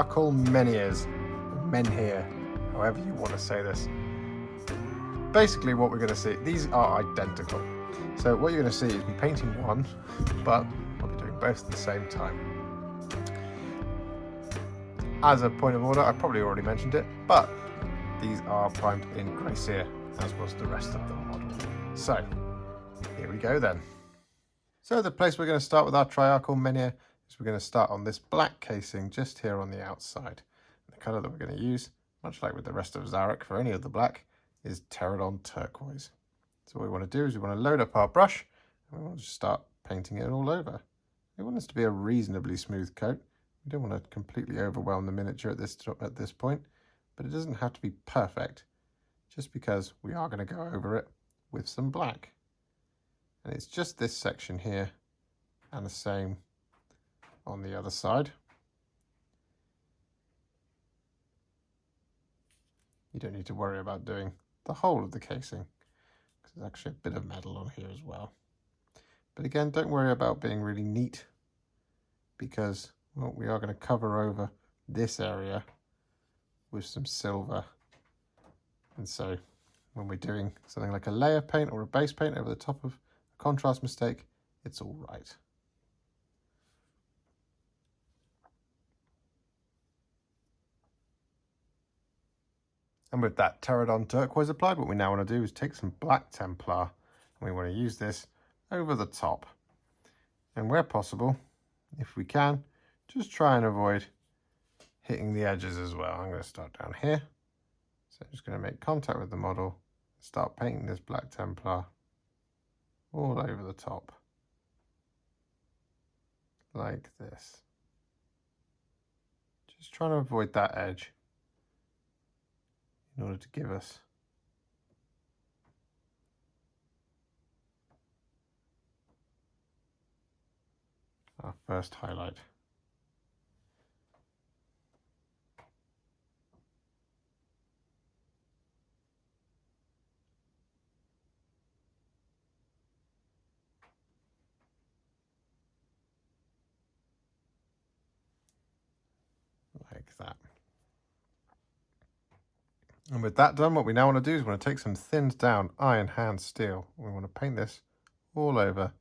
Triarchal Menhirs, Menhir, however you want to say this. Basically what we're going to see, these are identical. So what you're going to see is me painting one, but I'll be doing both at the same time. As a point of order, I probably already mentioned it, but these are primed in Grey Seer, as was the rest of the model. So, here we go then. So the place we're going to start with our Triarchal Menhir is we're going to start on this black casing just here on the outside. The colour that we're going to use, much like with the rest of Szarekh for any of the black, is Terradon Turquoise. So what we want to do is we want to load up our brush and we want to just start painting it all over. We want this to be a reasonably smooth coat. We don't want to completely overwhelm the miniature at this point, but it doesn't have to be perfect, just because we are going to go over it with some black. And it's just this section here and the same on the other side. You don't need to worry about doing the whole of the casing, because there's actually a bit of metal on here as well. But again, don't worry about being really neat, because well, we are going to cover over this area with some silver. And so when we're doing something like a layer paint or a base paint over the top of a contrast mistake, it's all right. And with that Terradon Turquoise applied, what we now want to do is take some black Templar, and we want to use this over the top. And where possible, if we can, just try and avoid hitting the edges as well. I'm going to start down here. So I'm just going to make contact with the model, start painting this black Templar all over the top, like this. Just trying to avoid that edge in order to give us our first highlight. Like that. And with that done, what we now want to do is we want to take some thinned down iron hand steel. We want to paint this all over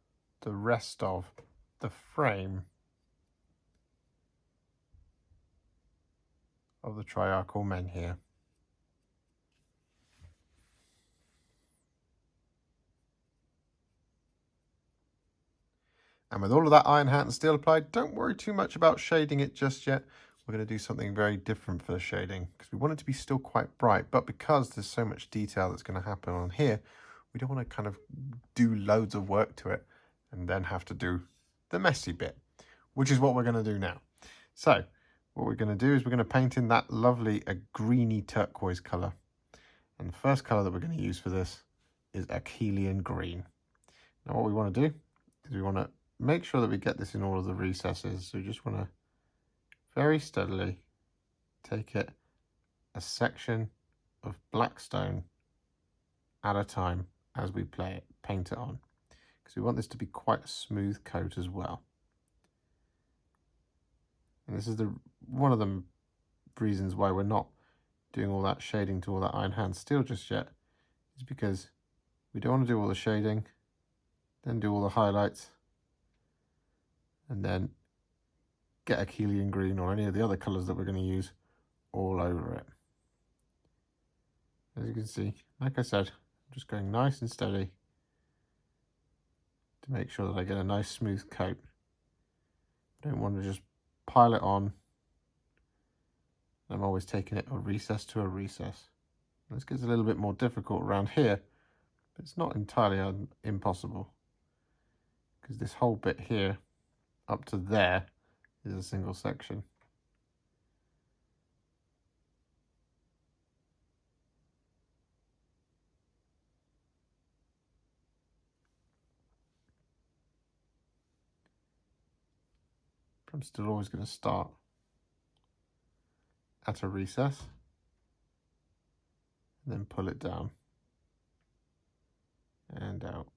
the rest of the frame of the Triarchal Menhir. And with all of that iron hand steel applied, don't worry too much about shading it just yet. We're going to do something very different for the shading, because we want it to be still quite bright, but because there's so much detail that's going to happen on here, we don't want to kind of do loads of work to it and then have to do the messy bit, which is what we're going to do now. So what we're going to do is we're going to paint in that lovely greeny turquoise colour. And the first colour that we're going to use for this is Akhelian Green. Now what we want to do is we want to make sure that we get this in all of the recesses. So we just want to very steadily take it a section of black stone at a time as we paint it on, because we want this to be quite a smooth coat as well. And this is one of the reasons why we're not doing all that shading to all that iron hand steel just yet, is because we don't want to do all the shading, then do all the highlights, and then get Akhelian Green or any of the other colours that we're going to use all over it. As you can see, like I said, I'm just going nice and steady to make sure that I get a nice smooth coat. I don't want to just pile it on. I'm always taking it a recess to a recess. This gets a little bit more difficult around here, but it's not entirely impossible, because this whole bit here up to there is a single section. I'm still always going to start at a recess and then pull it down and out.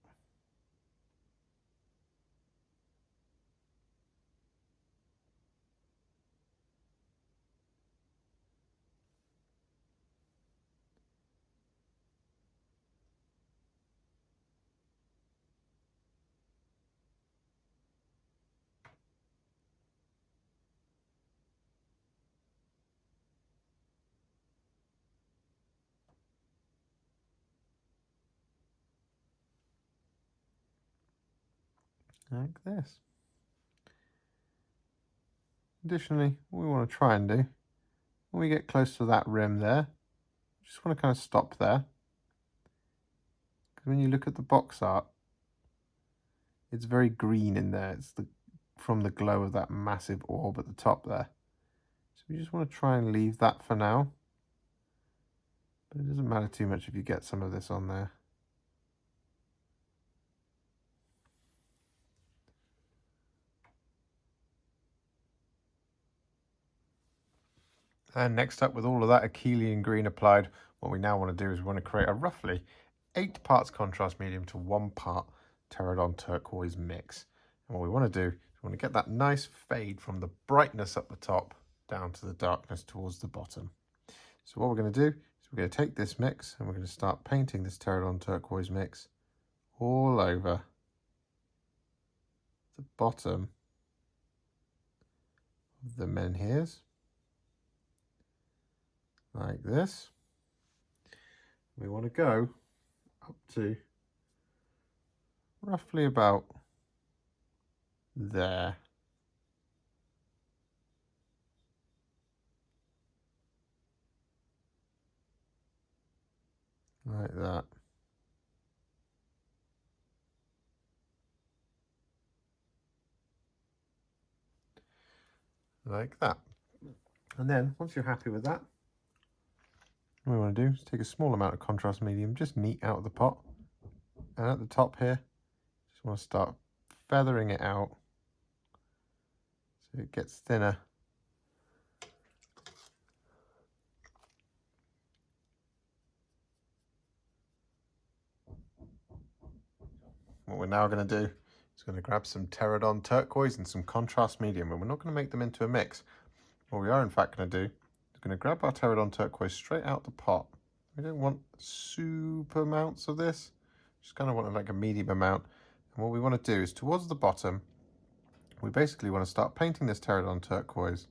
like this. Additionally, what we want to try and do, when we get close to that rim there, just want to kind of stop there. Because when you look at the box art, it's very green in there. It's from the glow of that massive orb at the top there. So we just want to try and leave that for now. But it doesn't matter too much if you get some of this on there. And next up, with all of that Akhelian Green applied, what we now want to do is we want to create a roughly 8 parts contrast medium to 1 part Terradon Turquoise mix. And what we want to do is we want to get that nice fade from the brightness up the top down to the darkness towards the bottom. So what we're going to do is we're going to take this mix and we're going to start painting this Terradon Turquoise mix all over the bottom of the menhirs, like this. We want to go up to roughly about there. Like that. Like that. And then once you're happy with that, what we want to do is take a small amount of contrast medium, just neat out of the pot. And at the top here, just want to start feathering it out so it gets thinner. What we're now going to do is going to grab some Terradon Turquoise and some contrast medium, and we're not going to make them into a mix. What we are in fact going to do is going to grab our Terradon Turquoise straight out the pot. We don't want super amounts of this, just kind of want like a medium amount. And what we want to do is towards the bottom, we basically want to start painting this Terradon Turquoise,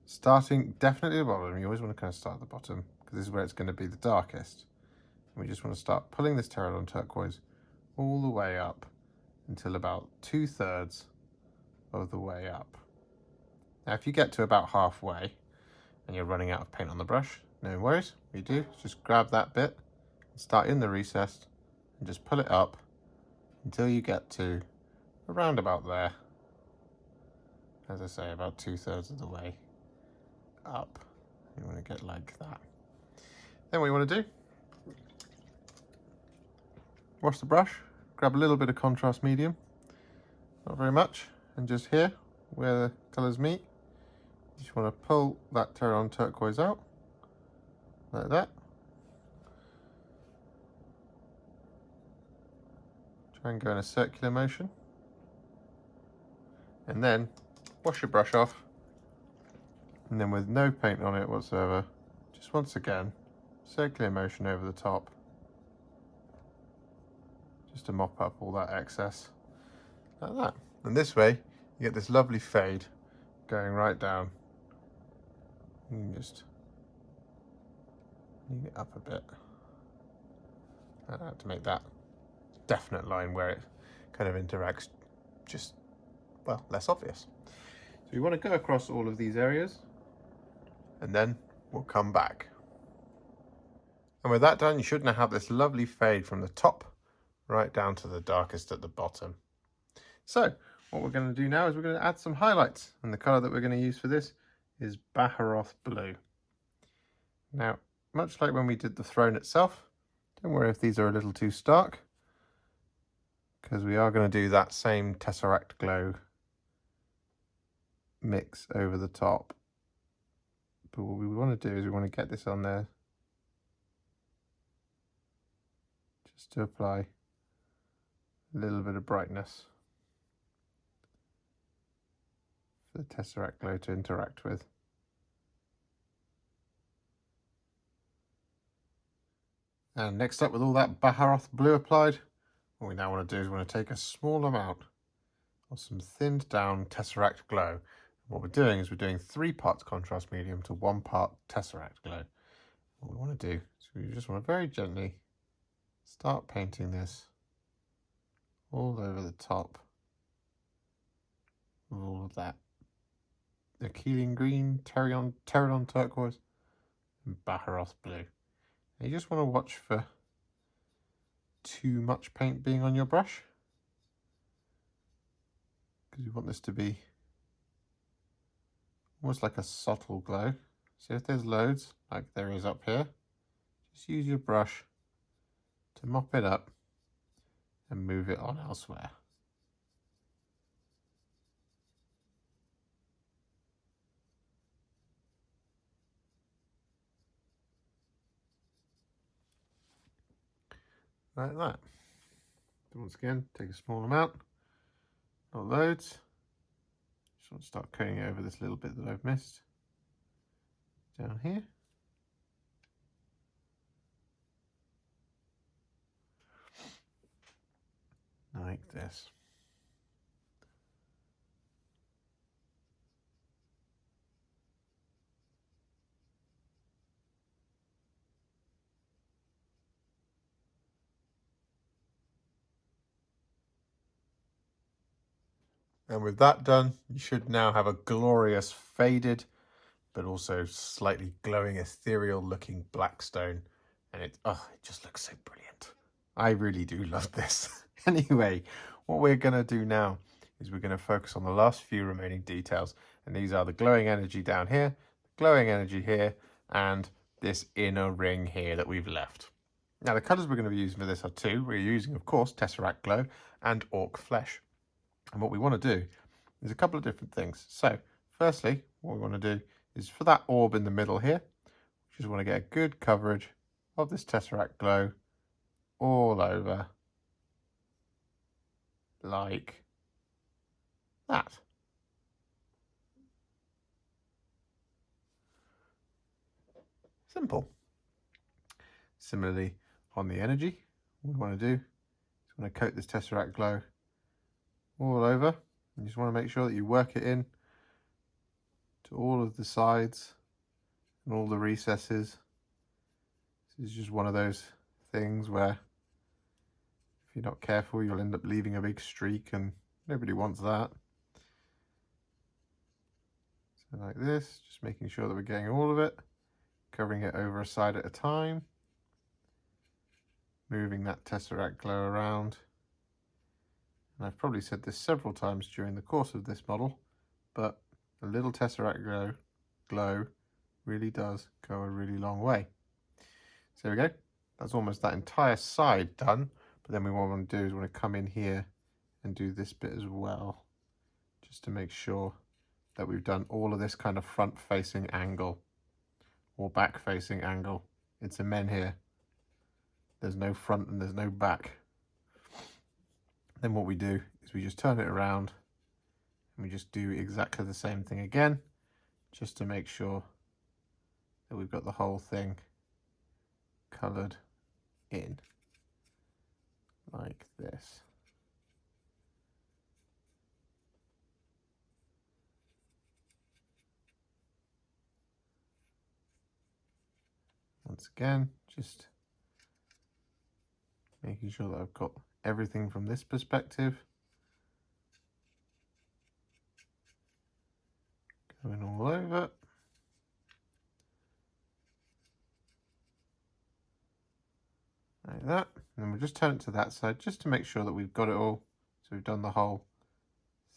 starting definitely at the bottom. You always want to kind of start at the bottom because this is where it's going to be the darkest. And we just want to start pulling this Terradon Turquoise all the way up until about 2/3 of the way up. Now if you get to about halfway and you're running out of paint on the brush, no worries. What you do is just grab that bit and start in the recess and just pull it up until you get to around about there. As I say, about 2/3 of the way up. You want to get like that. Then what you want to do, wash the brush, grab a little bit of contrast medium, not very much, and just here, where the colours meet, you just want to pull that Terradon Turquoise out, like that. Try and go in a circular motion. And then wash your brush off, and then with no paint on it whatsoever, just once again, circular motion over the top, just to mop up all that excess, like that. And this way, you get this lovely fade going right down. You can just lean it up a bit, like that, to make that definite line where it kind of interacts just, well, less obvious. So you want to go across all of these areas, and then we'll come back. And with that done, you should now have this lovely fade from the top right down to the darkest at the bottom. So what we're going to do now is we're going to add some highlights, and the colour that we're going to use for this is Baharroth Blue. Now, much like when we did the throne itself, don't worry if these are a little too stark, because we are going to do that same Tesseract Glow mix over the top. But what we want to do is we want to get this on there just to apply a little bit of brightness for the Tesseract Glow to interact with. And next up, with all that Baharroth Blue applied, what we now want to do is we want to take a small amount of some thinned down Tesseract Glow. What we're doing is we're doing 3 parts contrast medium to 1 part Tesseract Glow. What we want to do is we just want to very gently start painting this all over the top of all of that. Akhelian Green, Terradon Turquoise, and Baharroth Blue. And you just want to watch for too much paint being on your brush, because you want this to be almost like a subtle glow. So if there's loads, like there is up here, just use your brush to mop it up and move it on elsewhere. Like that. Once again, take a small amount, not loads. Just want to start coating over this little bit that I've missed down here. Like this. And with that done, you should now have a glorious faded, but also slightly glowing, ethereal looking black stone. And it just looks so brilliant. I really do love this. Anyway, what we're going to do now is we're going to focus on the last few remaining details. And these are the glowing energy down here, glowing energy here, and this inner ring here that we've left. Now, the colours we're going to be using for this are two. We're using, of course, Tesseract Glow and Ork Flesh. And what we want to do is a couple of different things. So, firstly, what we want to do is for that orb in the middle here, we just want to get a good coverage of this Tesseract Glow all over, like that. Simple. Similarly, on the energy, what we want to do is we want to coat this Tesseract Glow all over. You just want to make sure that you work it in to all of the sides and all the recesses. This is just one of those things where if you're not careful, you'll end up leaving a big streak, and nobody wants that. So like this, just making sure that we're getting all of it, covering it over a side at a time, moving that Tesseract Glow around. And I've probably said this several times during the course of this model, but a little Tesseract glow really does go a really long way. So there we go. That's almost that entire side done. But then what we want to do is we want to come in here and do this bit as well, just to make sure that we've done all of this kind of front-facing angle or back-facing angle. It's a menhir. There's no front and there's no back. Then what we do is we just turn it around and we just do exactly the same thing again, just to make sure that we've got the whole thing coloured in like this. Once again, just making sure that I've got everything from this perspective going all over. Like that. And then we'll just turn it to that side just to make sure that we've got it all. So we've done the whole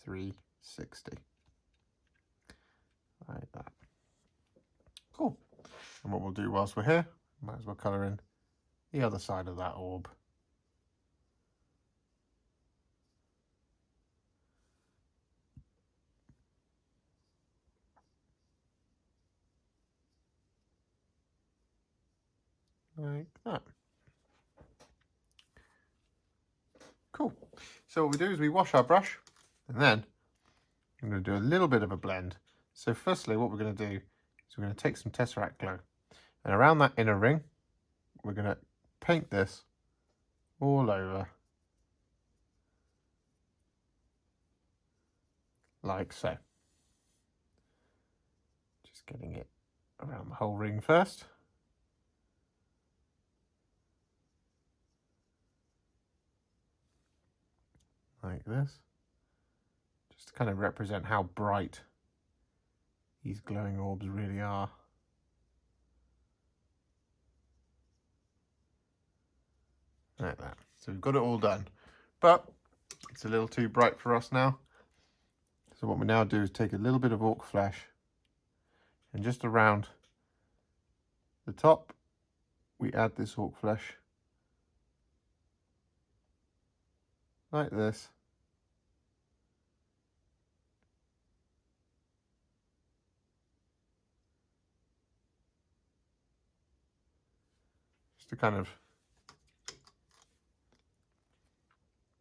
360. Like that. Cool. And what we'll do whilst we're here, might as well colour in the other side of that orb. Like that. Cool. So what we do is we wash our brush, and then I'm going to do a little bit of a blend. So firstly, what we're going to do is we're going to take some Tesseract Glow, and around that inner ring, we're going to paint this all over, like so. Just getting it around the whole ring first. Like this. just to kind of represent how bright these glowing orbs really are. Like that. So we've got it all done, but it's a little too bright for us now. So what we now do is take a little bit of Ork Flesh and just around the top, we add this Ork Flesh like this. Just to kind of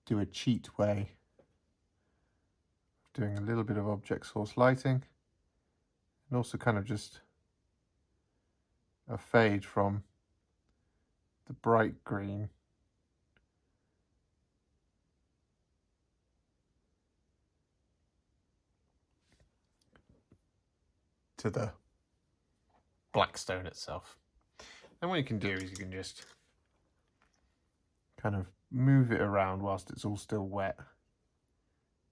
do a cheat way of doing a little bit of object source lighting, and also kind of just a fade from the bright green to the black stone itself. And what you can do is you can just kind of move it around whilst it's all still wet,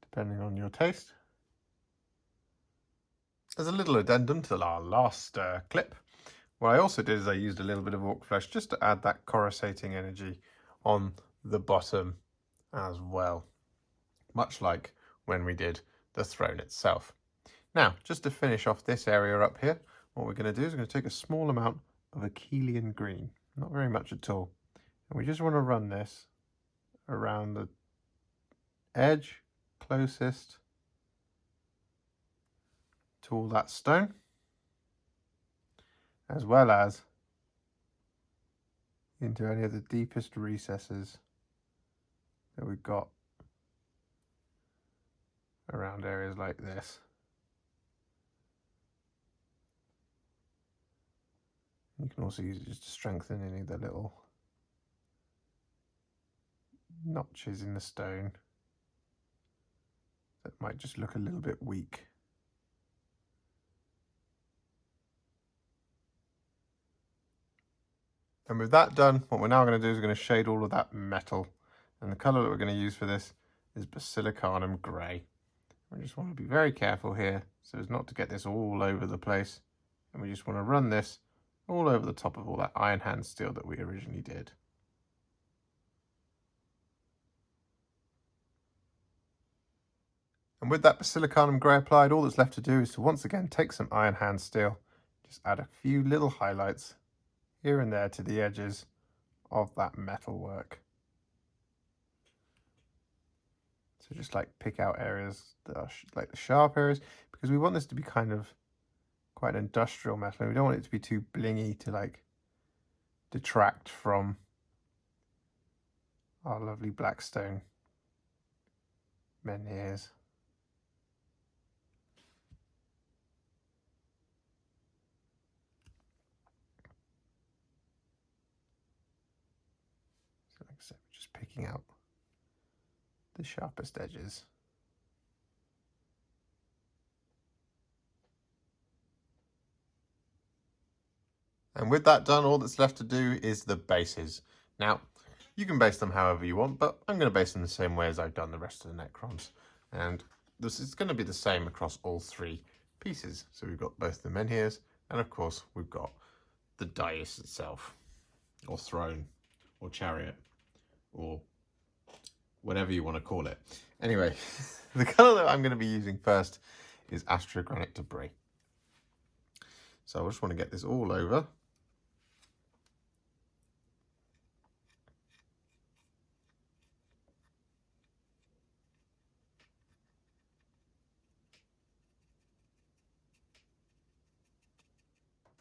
depending on your taste. As a little addendum to our last clip, what I also did is I used a little bit of Ork Flesh just to add that coruscating energy on the bottom as well, much like when we did the throne itself. Now, just to finish off this area up here, what we're going to do is we're going to take a small amount of Akhelian Green, not very much at all, and we just want to run this around the edge closest to all that stone, as well as into any of the deepest recesses that we've got around areas like this. You can also use it just to strengthen any of the little notches in the stone that might just look a little bit weak. And with that done, what we're now going to do is we're going to shade all of that metal. And the colour that we're going to use for this is Basilicanum Grey. We just want to be very careful here so as not to get this all over the place. And we just want to run this all over the top of all that iron hand steel that we originally did. And with that Basilicanum Grey applied, all that's left to do is to once again take some iron hand steel, just add a few little highlights here and there to the edges of that metal work. So just like pick out areas that are like the sharp areas, because we want this to be kind of quite an industrial metal, and we don't want it to be too blingy to like detract from our lovely blackstone menhirs. So like I said, just picking out the sharpest edges. And with that done, all that's left to do is the bases. Now, you can base them however you want, but I'm going to base them the same way as I've done the rest of the Necrons. And this is going to be the same across all three pieces. So we've got both the menhirs, and of course we've got the dais itself, or throne, or chariot, or whatever you want to call it. Anyway, the colour that I'm going to be using first is Astrogranite Debris. So I just want to get this all over.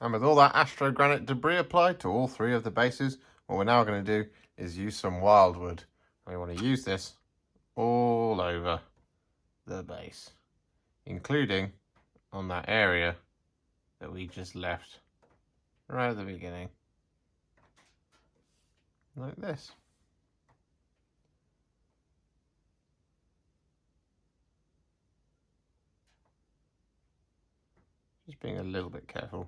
And with all that Astrogranite Debris applied to all three of the bases, what we're now going to do is use some Wyldwood. We want to use this all over the base, including on that area that we just left right at the beginning, like this. Just being a little bit careful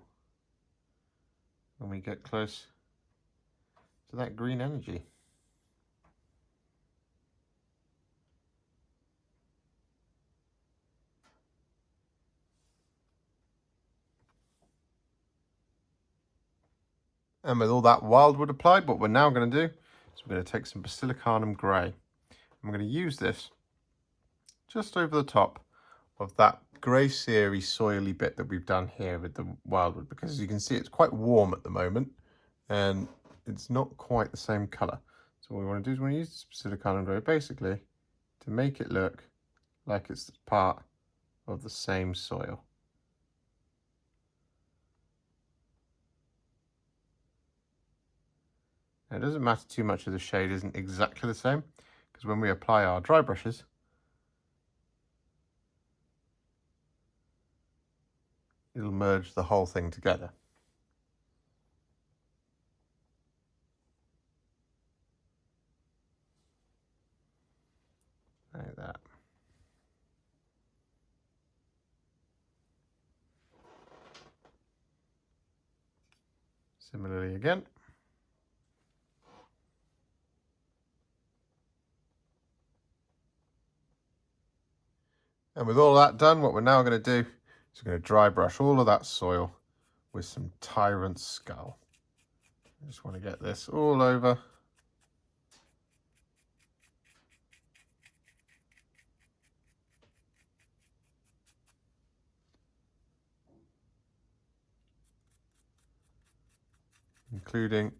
when we get close to that green energy. And with all that Wyldwood applied, what we're now going to do is we're going to take some Basilicanum Grey. I'm going to use this just over the top of that grey seery soily bit that we've done here with the Wyldwood, because as you can see it's quite warm at the moment and it's not quite the same colour. So what we want to do is we want to use this Basilicanum Grey basically to make it look like it's part of the same soil. Now, it doesn't matter too much if the shade isn't exactly the same, because when we apply our dry brushes, it'll merge the whole thing together. Like that. Similarly again. And with all that done, what we're now going to do is we're going to dry brush all of that soil with some Tyrant Skull. I just want to get this all over. Including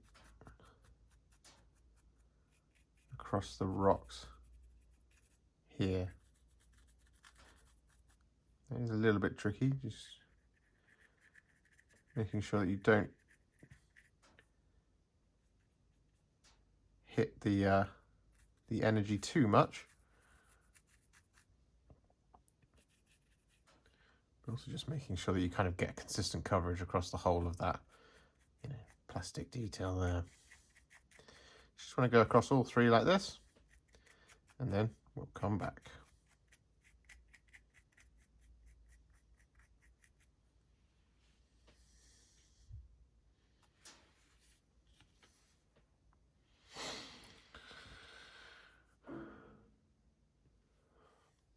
across the rocks here. It is a little bit tricky, just making sure that you don't hit the energy too much. But also just making sure that you kind of get consistent coverage across the whole of that, plastic detail there. Just want to go across all three like this, and then we'll come back.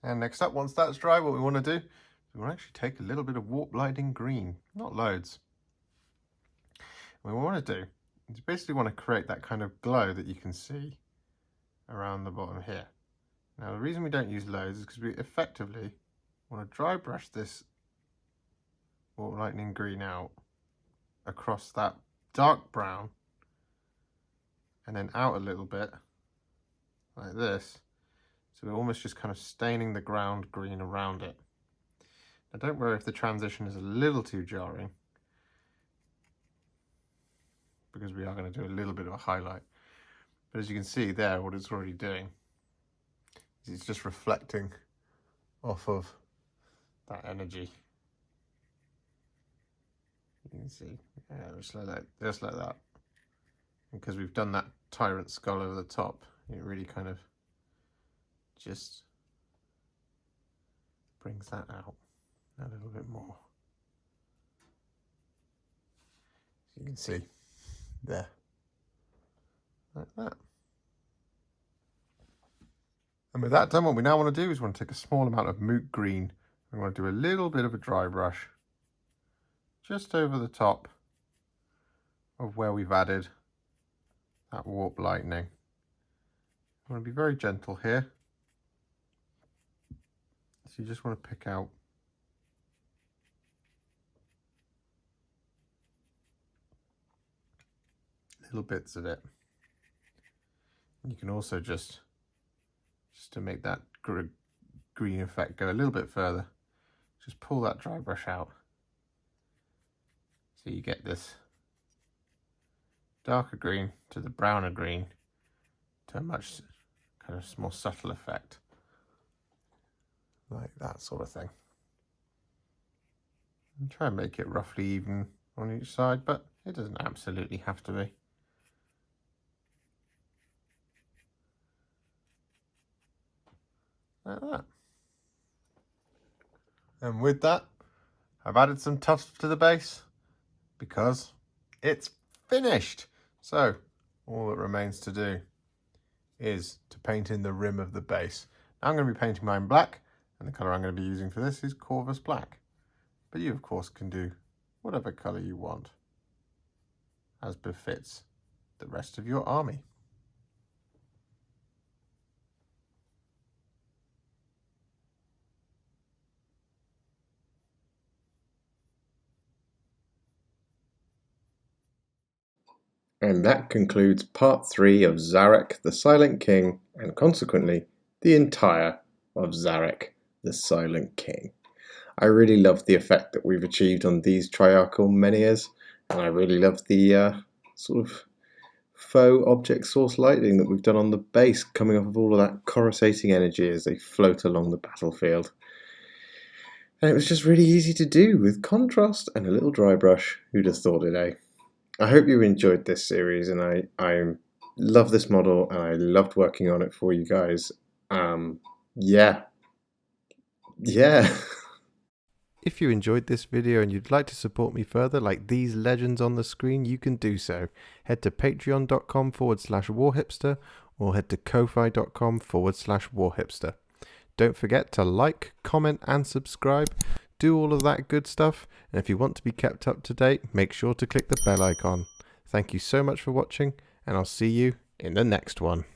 And next up, once that's dry, what we want to do is we want to actually take a little bit of Warp Lightning Green, not loads. What we want to do is basically want to create that kind of glow that you can see around the bottom here. Now the reason we don't use loads is because we effectively want to dry brush this Warp Lightning Green out across that dark brown and then out a little bit like this. So we're almost just kind of staining the ground green around it. Now don't worry if the transition is a little too jarring, because we are going to do a little bit of a highlight. But as you can see there, what it's already doing is it's just reflecting off of that energy. You can see, yeah, just like that. And because we've done that Tyrant Skull over the top, it really kind of just brings that out a little bit more. So you can see there, like that. And with that done, what we now want to do is we want to take a small amount of Moot Green. We want to do a little bit of a dry brush just over the top of where we've added that Warp Lightning. I want to be very gentle here. So you just want to pick out little bits of it. You can also just to make that green effect go a little bit further, just pull that dry brush out. So you get this darker green to the browner green to a much kind of more subtle effect. Like that sort of thing. And try and make it roughly even on each side, but it doesn't absolutely have to be. Like that. And with that, I've added some tufts to the base because it's finished. So all that remains to do is to paint in the rim of the base. Now I'm going to be painting mine black, and the colour I'm going to be using for this is Corvus Black. But you, of course, can do whatever colour you want. as befits the rest of your army. And that concludes part 3 of Szarekh the Silent King, and consequently the entire of Szarekh the Silent King. I really love the effect that we've achieved on these Triarchal Menhirs, and I really love the sort of faux object source lighting that we've done on the base, coming off of all of that coruscating energy as they float along the battlefield. And it was just really easy to do with contrast and a little dry brush. Who'd have thought it, eh? I hope you enjoyed this series, and I love this model, and I loved working on it for you guys. Yeah. If you enjoyed this video and you'd like to support me further, like these legends on the screen, you can do so. Head to patreon.com/Warhipster or head to ko-fi.com/Warhipster. Don't forget to like, comment and subscribe. Do all of that good stuff, and if you want to be kept up to date, make sure to click the bell icon. Thank you so much for watching, and I'll see you in the next one.